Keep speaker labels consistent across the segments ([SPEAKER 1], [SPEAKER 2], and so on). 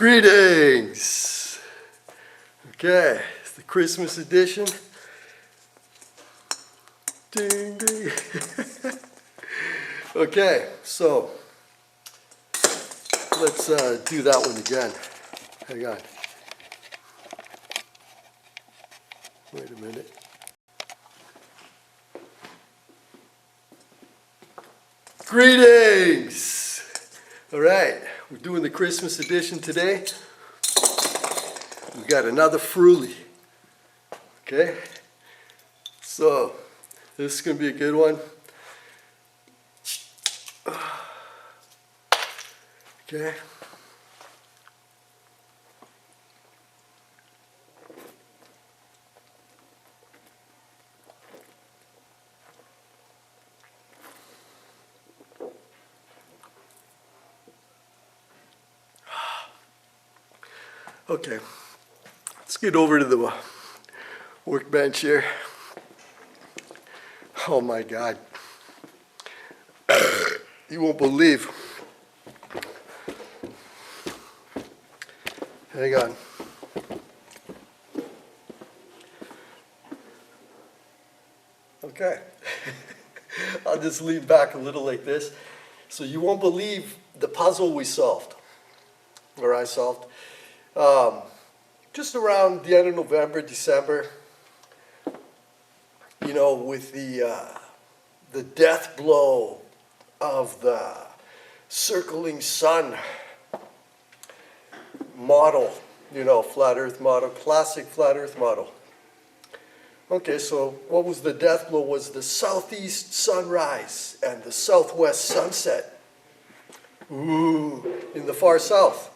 [SPEAKER 1] Greetings! Okay, it's the Christmas edition. Ding, ding. Okay, so let's do that one again. Hang on. Wait a minute. Greetings! All right, we're doing the Christmas edition today. We got another Fruity. Okay, so this is going to be a good one. Okay. Okay, let's get over to the workbench here. Oh my God. You won't believe. Hang on. Okay. I'll just lean back a little like this. So you won't believe the puzzle we solved, or I solved. Just around the end of November, December, you know, with the death blow of the circling sun model, you know, flat earth model, classic flat earth model. Okay, so what was the death blow was the southeast sunrise and the southwest sunset. Ooh, in the far south.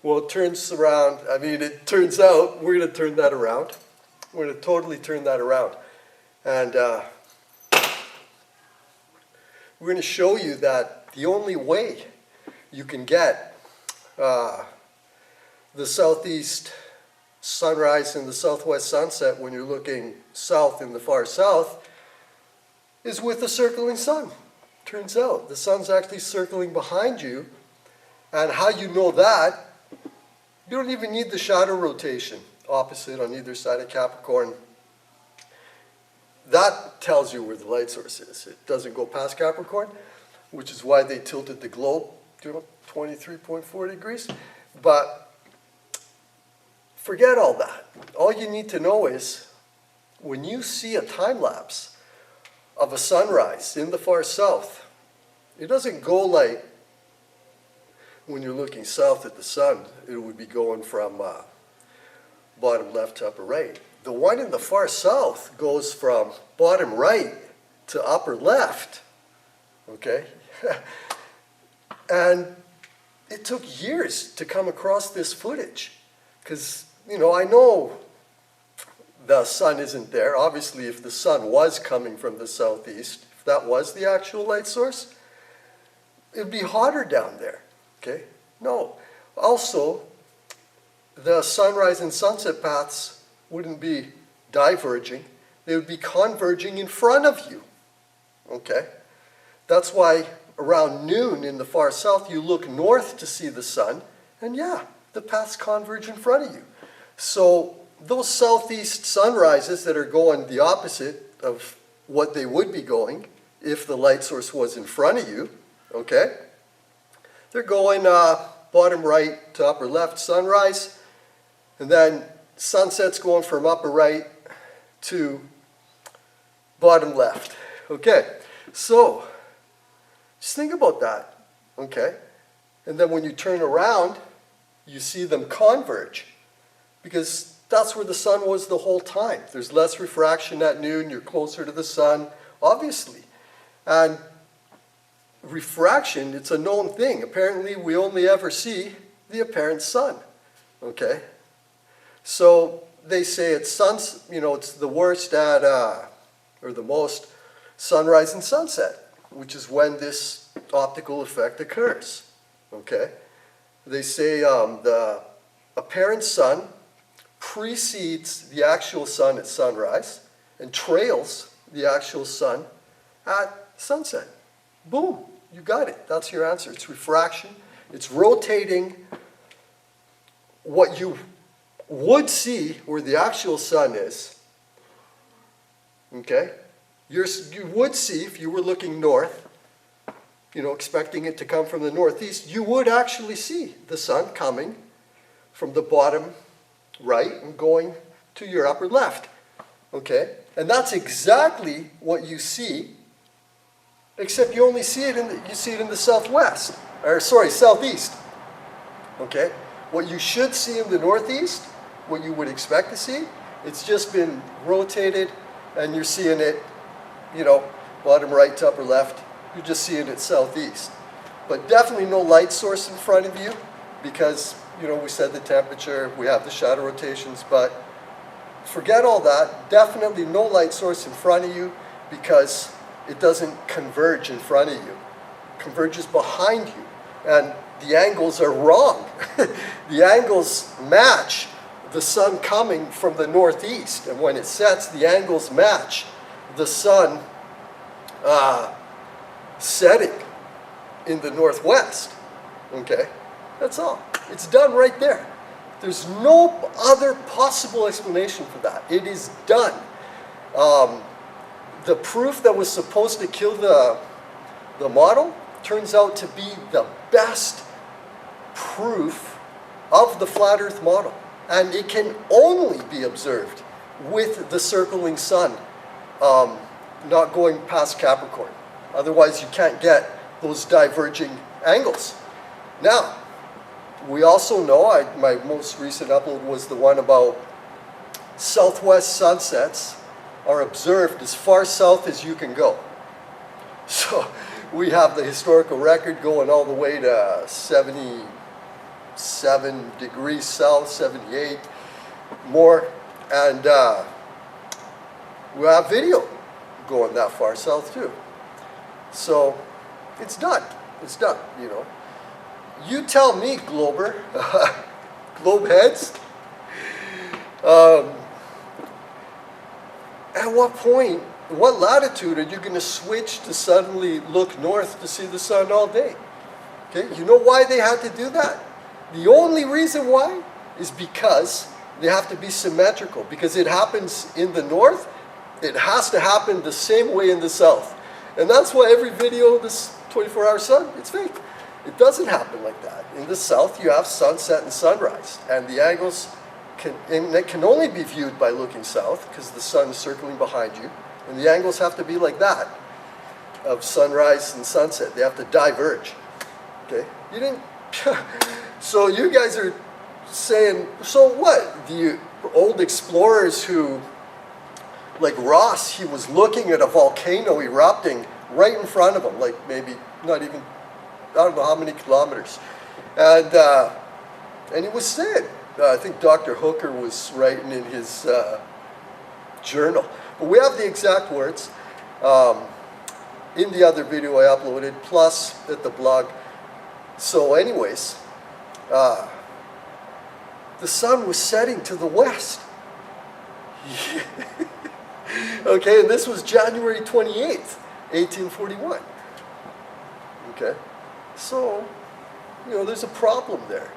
[SPEAKER 1] Well, it turns around, I mean, it turns out we're going to turn that around. We're going to totally turn that around. And we're going to show you that the only way you can get the southeast sunrise and the southwest sunset when you're looking south in the far south is with the circling sun. Turns out the sun's actually circling behind you. And how you know that, you don't even need the shadow rotation opposite on either side of Capricorn. That tells you where the light source is. It doesn't go past Capricorn, which is why they tilted the globe, you know, 23.4 degrees. But forget all that. All you need to know is when you see a time lapse of a sunrise in the far south, it doesn't go like when you're looking south at the sun, it would be going from bottom left to upper right. The one in the far south goes from bottom right to upper left, okay? And it took years to come across this footage because, you know, I know the sun isn't there. Obviously, if the sun was coming from the southeast, if that was the actual light source, it would be hotter down there. Okay? No. Also, the sunrise and sunset paths wouldn't be diverging. They would be converging in front of you. Okay? That's why around noon in the far south, you look north to see the sun, and yeah, the paths converge in front of you. So those southeast sunrises that are going the opposite of what they would be going if the light source was in front of you, okay? They're going bottom right to upper left sunrise, and then sunset's going from upper right to bottom left. Okay, so just think about that, okay? And then when you turn around, you see them converge because that's where the sun was the whole time. There's less refraction at noon, you're closer to the sun, obviously. And refraction, it's a known thing. Apparently, we only ever see the apparent sun, okay? So they say it's it's the worst at, or the most sunrise and sunset, which is when this optical effect occurs, okay? They say the apparent sun precedes the actual sun at sunrise and trails the actual sun at sunset. Boom, you got it. That's your answer. It's refraction. It's rotating what you would see where the actual sun is, okay, you would see if you were looking north, expecting it to come from the northeast, you would actually see the sun coming from the bottom right and going to your upper left, okay? And that's exactly what you see, except you only see it in the southwest, southeast, okay? What you should see in the northeast, what you would expect to see, it's just been rotated and you're seeing it, bottom right to upper left. You're just seeing it southeast. But definitely no light source in front of you because, we said the temperature, we have the shadow rotations, but forget all that. Definitely no light source in front of you because it doesn't converge in front of you. It converges behind you. And the angles are wrong. The angles match the sun coming from the northeast. And when it sets, the angles match the sun setting in the northwest. Okay? That's all. It's done right there. There's no other possible explanation for that. It is done. The proof that was supposed to kill the model turns out to be the best proof of the flat earth model. And it can only be observed with the circling sun not going past Capricorn. Otherwise, you can't get those diverging angles. Now, we also know, my most recent upload was the one about southwest sunsets are observed as far south as you can go. So we have the historical record going all the way to 77 degrees south, 78 more, and we have video going that far south too. So it's done. It's done, You tell me, Glober, globe heads, at what point, what latitude are you going to switch to suddenly look north to see the sun all day? Okay, you know why they had to do that? The only reason why is because they have to be symmetrical. Because it happens in the north, it has to happen the same way in the south. And that's why every video of this 24-hour sun, it's fake. It doesn't happen like that. In the south, you have sunset and sunrise. And the angles can only be viewed by looking south because the sun is circling behind you. And the angles have to be like that of sunrise and sunset. They have to diverge. Okay? You didn't... So you guys are saying, so what? The old explorers who, like Ross, he was looking at a volcano erupting right in front of him, like maybe not even, I don't know how many kilometers. And he was saying, I think Dr. Hooker was writing in his journal. But we have the exact words in the other video I uploaded, plus at the blog. So anyways, the sun was setting to the west. Okay, and this was January 28th, 1841. Okay, so, there's a problem there,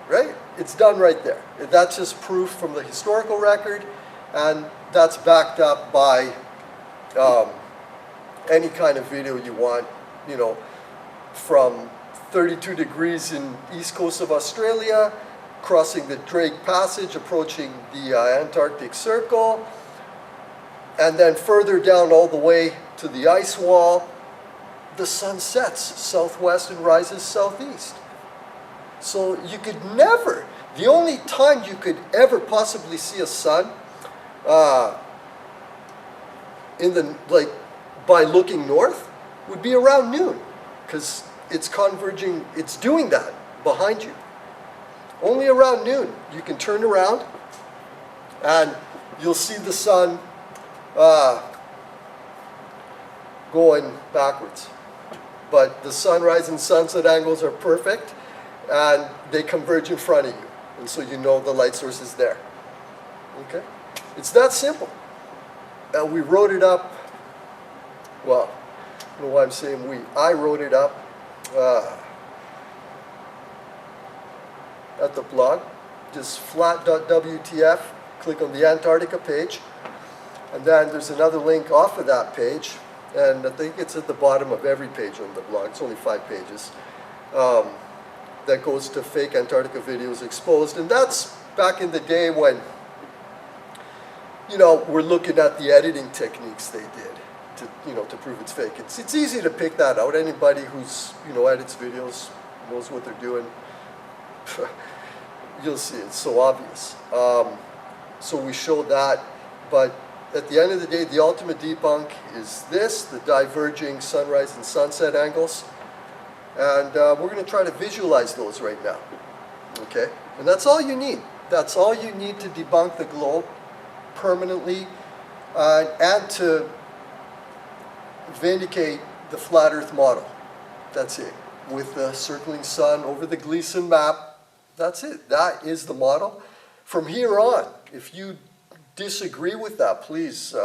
[SPEAKER 1] right? It's done right there. That's just proof from the historical record, and that's backed up by any kind of video you want, from 32 degrees in east coast of Australia, crossing the Drake Passage, approaching the Antarctic Circle, and then further down all the way to the ice wall, the sun sets southwest and rises southeast. So you could never, the only time you could ever possibly see a sun by looking north would be around noon, because it's converging, it's doing that behind you. Only around noon you can turn around and you'll see the sun going backwards. But the sunrise and sunset angles are perfect, and they converge in front of you. And so you know the light source is there. Okay? It's that simple. And we wrote it up, well, I don't know why I'm saying we. I wrote it up at the blog. just flat.wtf, click on the Antarctica page, and then there's another link off of that page, and I think it's at the bottom of every page on the blog. It's only 5 pages. That goes to Fake Antarctica Videos Exposed, and that's back in the day when, you know, we're looking at the editing techniques they did to, you know, to prove it's fake. It's easy to pick that out. Anybody who's, you know, edits videos knows what they're doing. You'll see, it's so obvious. So we showed that, but at the end of the day, the ultimate debunk is this, the diverging sunrise and sunset angles. And we're going to try to visualize those right now. Okay? And that's all you need. That's all you need to debunk the globe permanently and to vindicate the flat Earth model. That's it. With the circling sun over the Gleason map, that's it. That is the model. From here on, if you disagree with that, please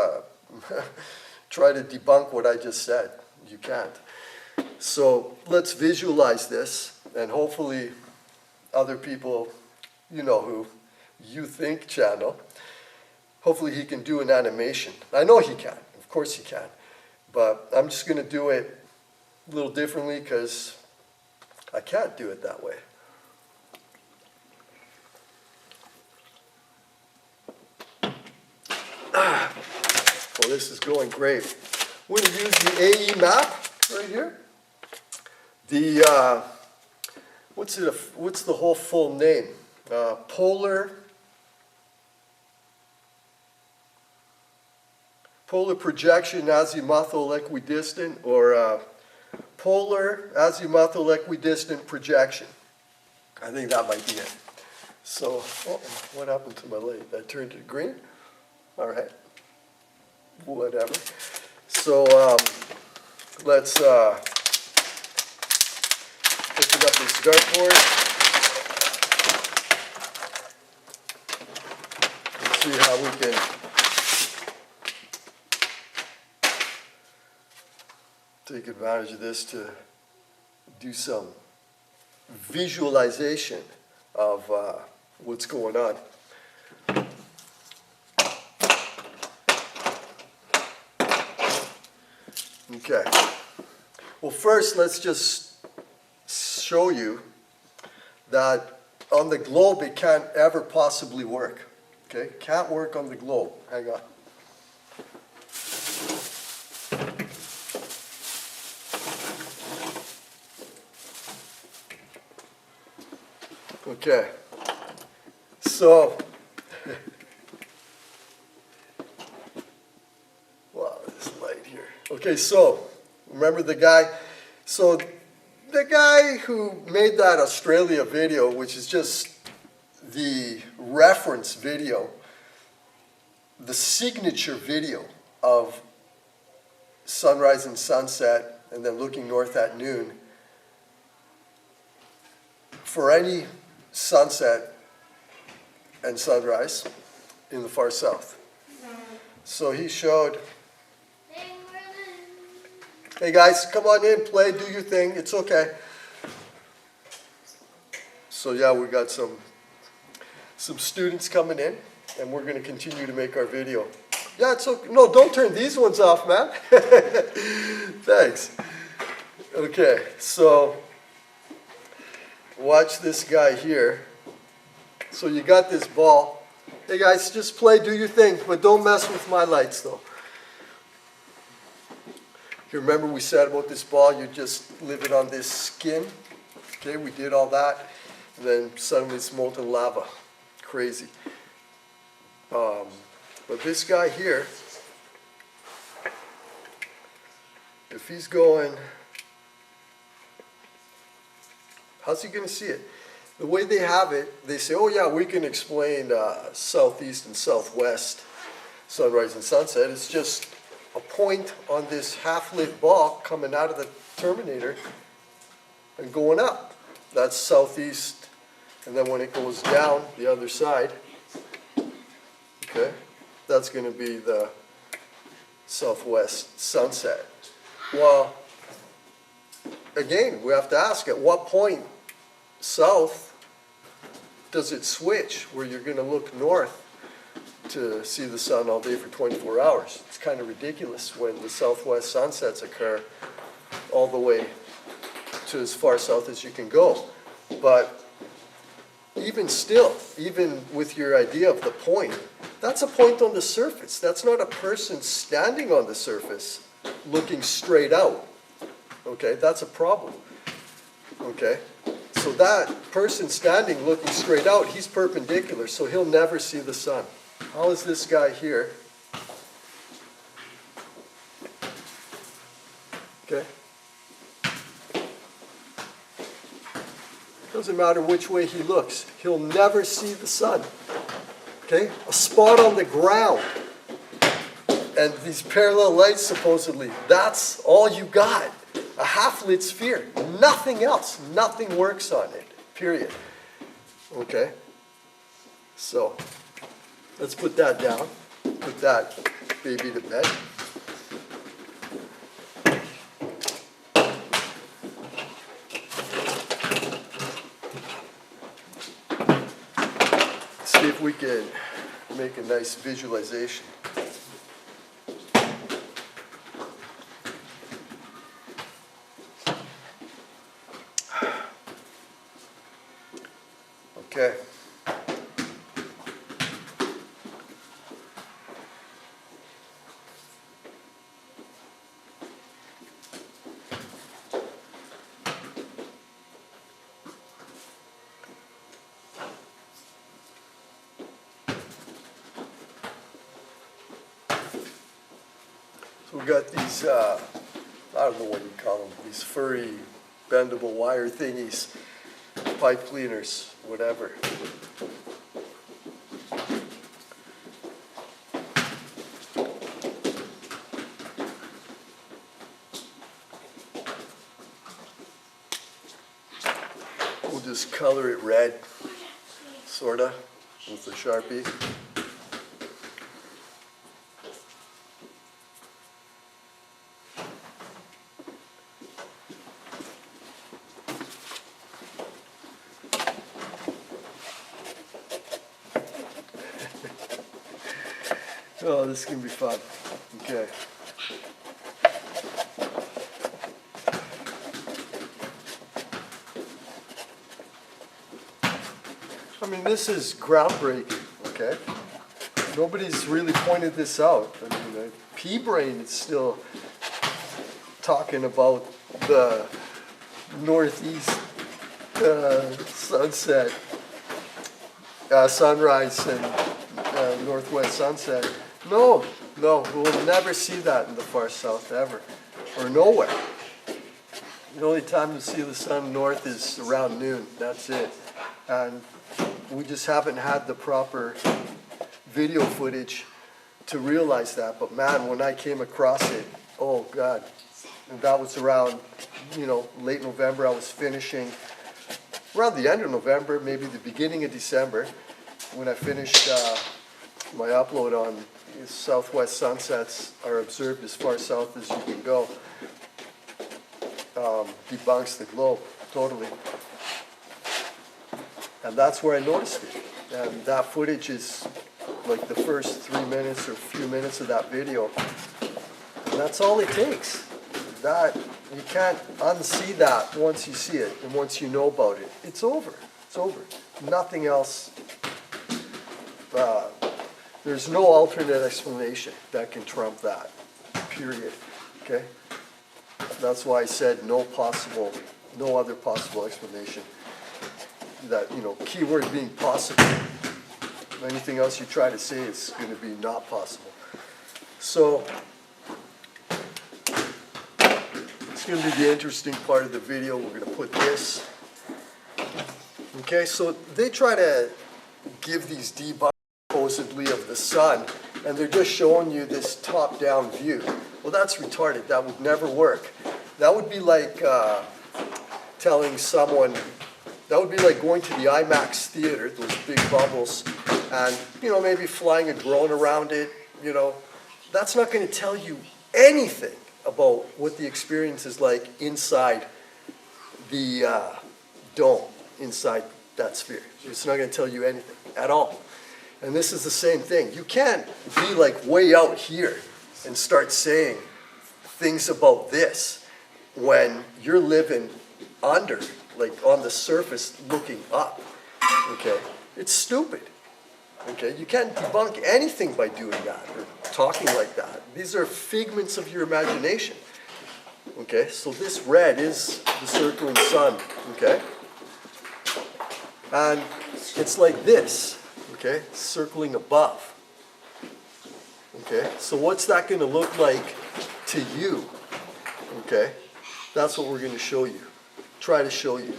[SPEAKER 1] try to debunk what I just said. You can't. So let's visualize this, and hopefully other people, you know who, You Think channel, hopefully he can do an animation. I know he can. Of course he can. But I'm just going to do it a little differently because I can't do it that way. Well, this is going great. We're going to use the AE map right here. The, what's the whole full name? Polar projection azimuthal equidistant, or polar azimuthal equidistant projection. I think that might be it. So, what happened to my light? That turned it green? All right. Whatever. So, let's open up this dartboard. Let's see how we can take advantage of this to do some visualization of what's going on. Okay. Well, first, let's just show you that on the globe it can't ever possibly work. Okay? Can't work on the globe. Hang on. Okay. So, wow, this light here. Okay, so, remember the guy? So, the guy who made that Australia video, which is just the reference video, the signature video of sunrise and sunset, and then looking north at noon, for any sunset and sunrise in the far south. So he showed, hey guys, come on in, play, do your thing, it's okay. So yeah, we got some students coming in, and we're going to continue to make our video. Yeah, it's okay. No, don't turn these ones off, man. Thanks. Okay, so watch this guy here. So you got this ball. Hey guys, just play, do your thing, but don't mess with my lights though. You remember we said about this ball, you just leave it on this skin. Okay, we did all that, and then suddenly it's molten lava. Crazy. But this guy here, if he's going, how's he going to see it? The way they have it, they say, oh yeah, we can explain southeast and southwest sunrise and sunset. It's just a point on this half-lit ball coming out of the terminator and going up. That's southeast. And then when it goes down the other side, okay, that's going to be the southwest sunset. Well, again, we have to ask, at what point south does it switch where you're going to look north to see the sun all day for 24 hours? It's kind of ridiculous when the southwest sunsets occur all the way to as far south as you can go. But even still, even with your idea of the point, that's a point on the surface. That's not a person standing on the surface looking straight out. Okay, that's a problem. Okay, so that person standing looking straight out, he's perpendicular, so he'll never see the sun. How is this guy here? Okay. Doesn't matter which way he looks, he'll never see the sun. Okay? A spot on the ground. And these parallel lights, supposedly, that's all you got. A half-lit sphere. Nothing else. Nothing works on it. Period. Okay? So, let's put that down. Put that baby to bed. See if we can make a nice visualization. Okay. So we got these, I don't know what you call them, these furry, bendable wire thingies, pipe cleaners, whatever. We'll just color it red, sorta, with the Sharpie. Oh, this is going to be fun. Okay. I mean, this is groundbreaking, okay? Nobody's really pointed this out. I mean, P-Brain is still talking about the northeast sunset, sunrise and northwest sunset. No, we'll never see that in the far south ever, or nowhere. The only time to see the sun north is around noon, that's it. And we just haven't had the proper video footage to realize that. But man, when I came across it, oh God, and that was around, late November. I was finishing, around the end of November, maybe the beginning of December, when I finished my upload on southwest sunsets are observed as far south as you can go. Debunks the globe, totally. And that's where I noticed it. And that footage is like the first 3 minutes or few minutes of that video. And that's all it takes. That, you can't unsee that once you see it and once you know about it. It's over. It's over. Nothing else. There's no alternate explanation that can trump that, period, okay? That's why I said no other possible explanation. That, keyword being possible. Anything else you try to say is going to be not possible. So, it's going to be the interesting part of the video. We're going to put this. Okay, so they try to give these debunkers supposedly of the sun, and they're just showing you this top-down view. Well, that's retarded. That would never work. That would be like telling someone, that would be like going to the IMAX theater, those big bubbles, and, maybe flying a drone around it, That's not going to tell you anything about what the experience is like inside the dome, inside that sphere. It's not going to tell you anything at all. And this is the same thing. You can't be like way out here and start saying things about this when you're living under, like on the surface looking up. Okay? It's stupid. Okay? You can't debunk anything by doing that or talking like that. These are figments of your imagination. Okay? So this red is the circling sun. Okay? And it's like this. Okay? Circling above. Okay? So what's that going to look like to you? Okay? That's what we're going to show you. Try to show you.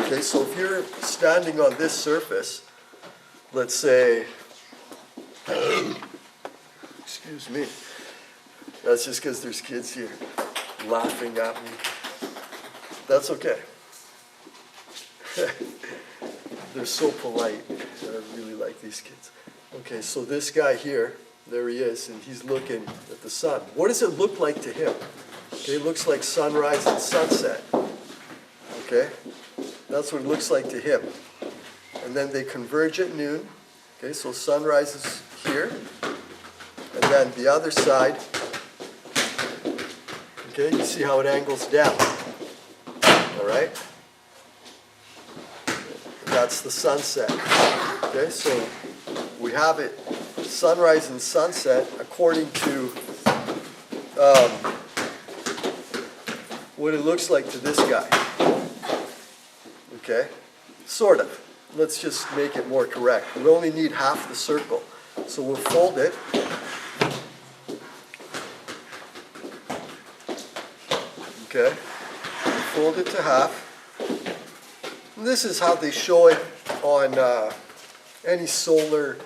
[SPEAKER 1] Okay, so if you're standing on this surface, let's say, excuse me, that's just because there's kids here laughing at me. That's okay. They're so polite. I really like these kids. Okay, so this guy here, there he is, and he's looking at the sun. What does it look like to him? Okay, it looks like sunrise and sunset. Okay, that's what it looks like to him. And then they converge at noon. Okay, so sunrise is here. And then the other side, okay, you see how it angles down. All right? That's the sunset. Okay, so we have it sunrise and sunset according to what it looks like to this guy. Okay? Sort of. Let's just make it more correct. We only need half the circle. So we'll fold it. Okay? We'll fold it to half. And this is how they show it on any solar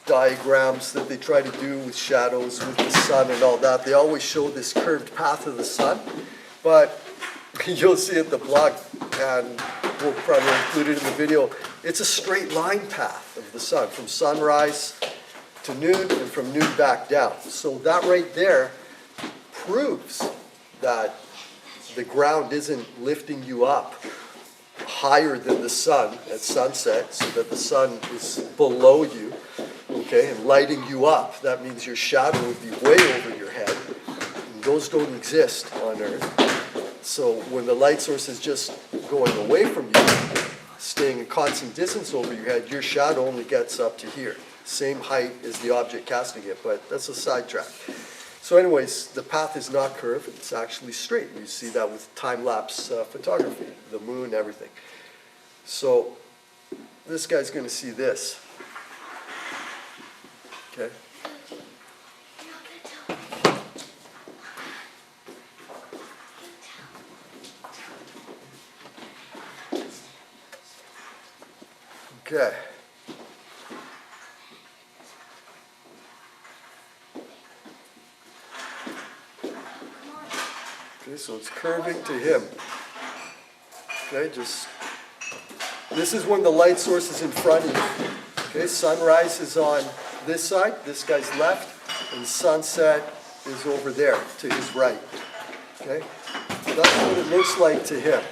[SPEAKER 1] diagrams that they try to do with shadows, with the sun and all that. They always show this curved path of the sun. But you'll see at the blog, and we'll probably include it in the video, it's a straight line path of the sun from sunrise to noon and from noon back down. So that right there proves that the ground isn't lifting you up higher than the sun at sunset, so that the sun is below you, okay, and lighting you up. That means your shadow would be way over your head. And those don't exist on Earth. So when the light source is just going away from you, staying a constant distance over your head, your shadow only gets up to here. Same height as the object casting it, but that's a sidetrack. So anyways, the path is not curved, it's actually straight. You see that with time-lapse photography, the moon, everything. So this guy's going to see this. Okay? Okay. Okay, so it's curving to him. Okay, this is when the light source is in front of you. Okay, sunrise is on this side, this guy's left, and sunset is over there to his right. Okay, that's what it looks like to him.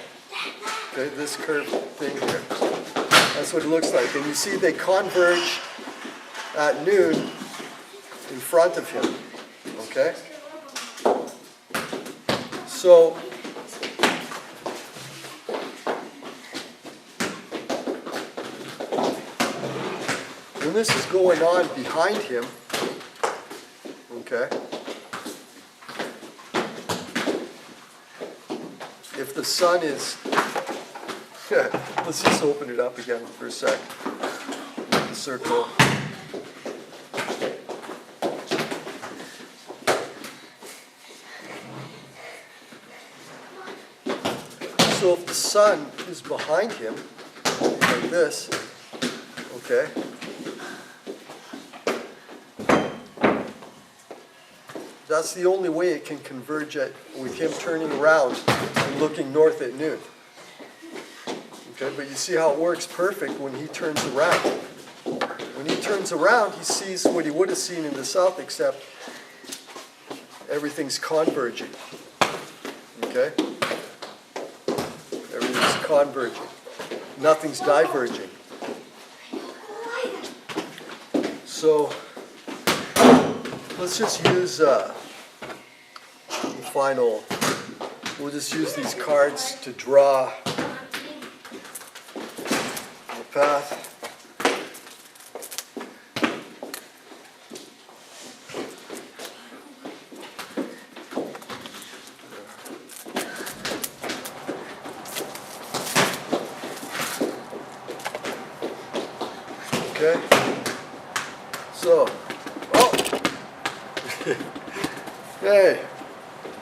[SPEAKER 1] Okay, this curved thing here. That's what it looks like. And you see they converge at noon in front of him. Okay? So, when this is going on behind him, okay, if the sun is, let's just open it up again for a sec. The circle. So if the sun is behind him, like this, okay, that's the only way it can converge with him turning around and looking north at noon. Okay, but you see how it works perfect when he turns around. When he turns around, he sees what he would have seen in the south, except everything's converging. Okay? Everything's converging. nothing's diverging. So let's just use the final, we'll just use these cards to draw the path. Okay, so, oh, hey,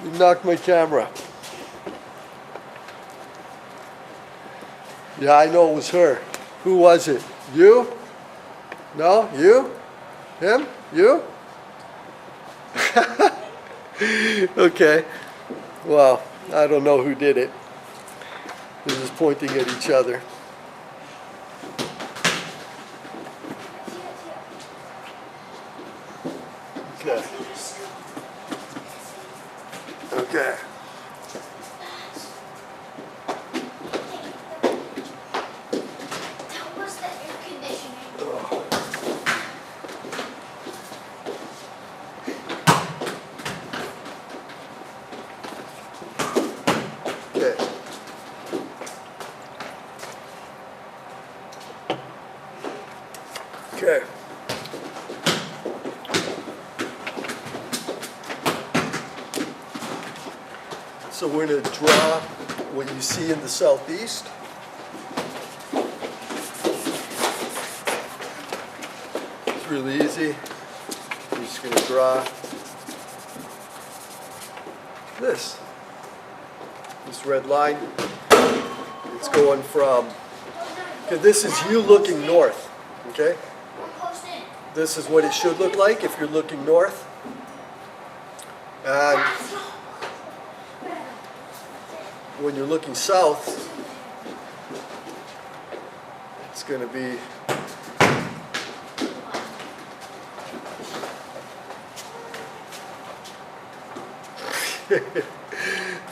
[SPEAKER 1] you knocked my camera. Yeah, I know it was her. Who was it? You? No? You? Him? You? Okay, well, I don't know who did it. They're just pointing at each other. Okay. Okay. Okay. Okay. So we're going to draw what you see in the southeast. It's really easy. We're just going to draw this red line. It's going from, okay, this is you looking north, okay? This is what it should look like if you're looking north. And when you're looking south, it's going to be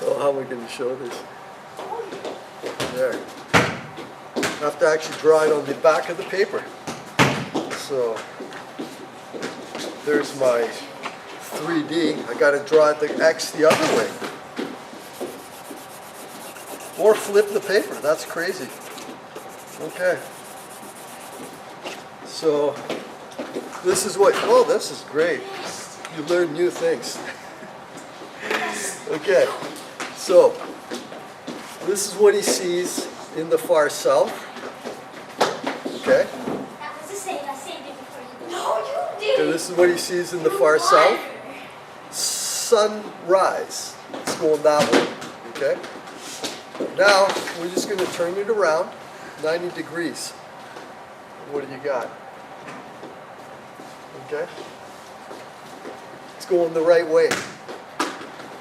[SPEAKER 1] oh, how am I going to show this? There. I have to actually draw it on the back of the paper. So there's my 3D. I got to draw the X the other way. Or flip the paper. That's crazy. Okay. So this is what, oh, this is great. You learn new things. Okay. So this is what he sees in the far south. Okay. Okay, this is what he sees in the far south. Sunrise. It's going that way. Okay. Now, we're just going to turn it around 90 degrees. What do you got? Okay? It's going the right way.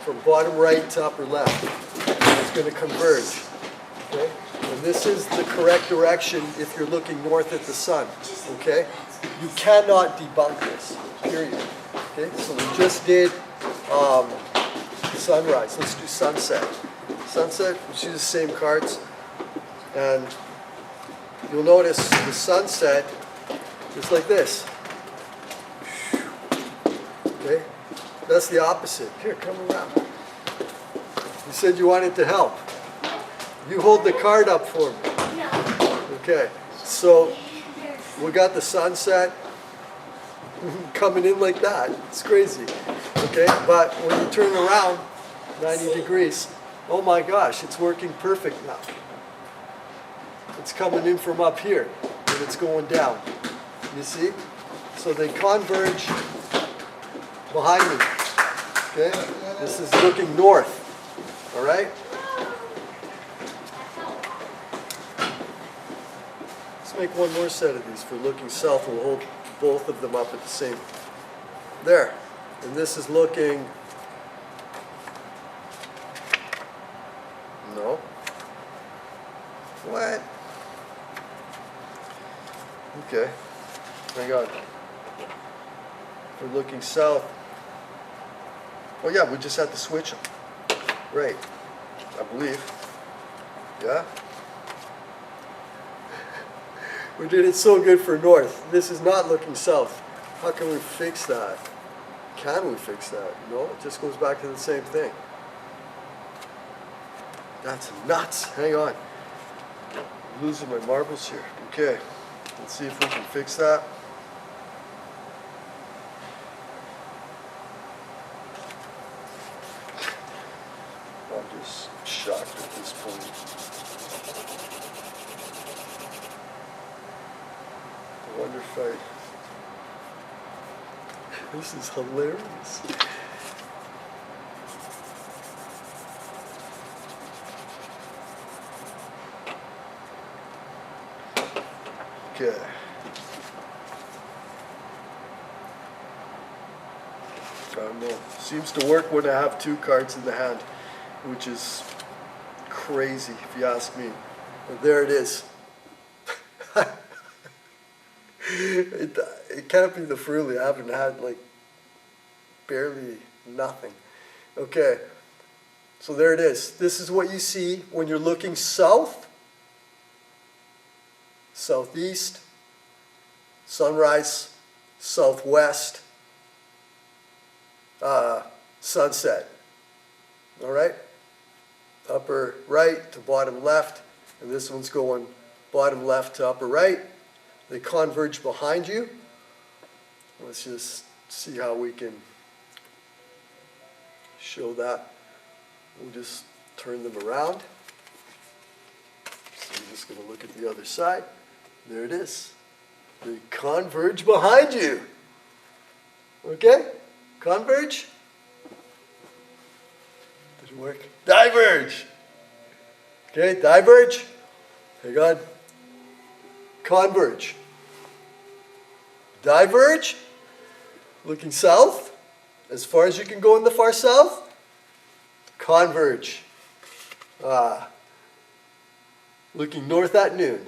[SPEAKER 1] From bottom right to upper left. It's going to converge. Okay? And this is the correct direction if you're looking north at the sun. Okay? You cannot debunk this. Period. Okay? So we just did sunrise. Let's do sunset. Sunset, which is the same cards, and you'll notice the sunset is like this. Okay, that's the opposite. Here, come around. You said you wanted to help. You hold the card up for me. Okay, so we got the sunset coming in like that. It's crazy. Okay, but when you turn around 90 degrees, oh my gosh, it's working perfect now. It's coming in from up here, and it's going down. You see? So they converge behind me. Okay? This is looking north. All right? Let's make one more set of these for looking south. We'll hold both of them up at the same. There. And this is looking. No. What? Okay. Hang on. We're looking south. Oh yeah, we just had to switch them. Right. I believe. Yeah? We did it so good for north. This is not looking south. How can we fix that? Can we fix that? No, it just goes back to the same thing. That's nuts. Hang on. I'm losing my marbles here. Okay, let's see if we can fix that. I'm just shocked at this point. I wonder if this is hilarious. Okay. I don't know. Seems to work when I have two cards in the hand, which is crazy if you ask me. But there it is. It can't be the Frulli. I haven't had like barely nothing. Okay, so there it is. This is what you see when you're looking south, southeast, sunrise, southwest, sunset. All right, upper right to bottom left, and this one's going bottom left to upper right. They converge behind you. Let's just see how we can show that. We'll just turn them around. So we're just going to look at the other side. There it is. They converge behind you. Okay? Converge. Did it work? Diverge. Okay, diverge. Hang on. Converge. Diverge. Looking south, as far as you can go in the far south. Converge. Looking north at noon.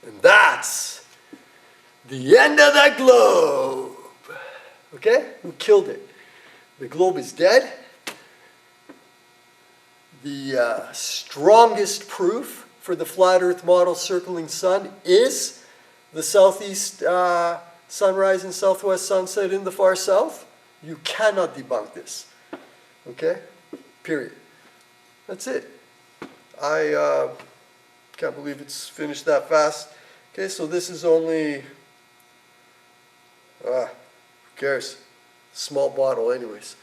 [SPEAKER 1] And that's the end of the globe. Okay? Who killed it? The globe is dead. The strongest proof for the flat Earth model circling sun is the southeast sunrise and southwest sunset in the far south. You cannot debunk this. Okay? Period. That's it. I can't believe it's finished that fast. Okay, so this is only, who cares? Small bottle anyways.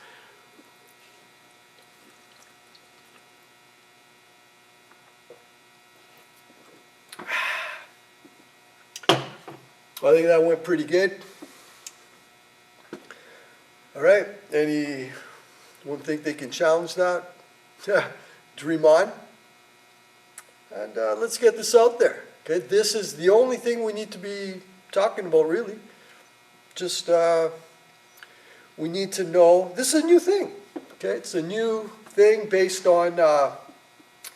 [SPEAKER 1] I think that went pretty good. All right, anyone think they can challenge that? Dream on. And let's get this out there. Okay, this is the only thing we need to be talking about, really. Just we need to know this is a new thing. Okay, it's a new thing based on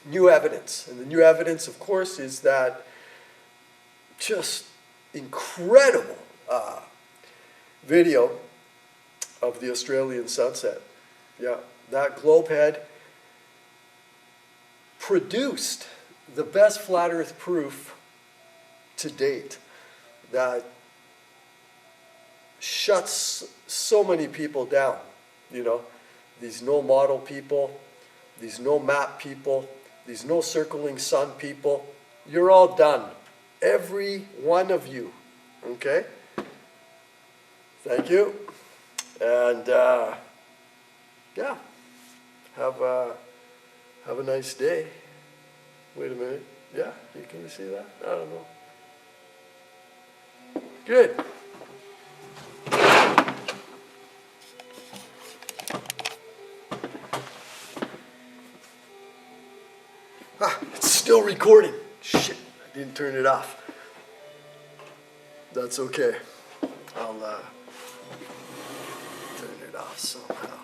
[SPEAKER 1] new evidence, and the new evidence, of course, is that just incredible video of the Australian sunset. Yeah, that globe head produced the best flat Earth proof to date that shuts so many people down. You know, these no model people, these no map people, these no circling sun people. You're all done. Every one of you. Okay? Thank you. And yeah, have a nice day. Wait a minute. Yeah, can you see that? I don't know. Good. It's still recording. Shit, I didn't turn it off. That's okay. I'll turn it off somehow.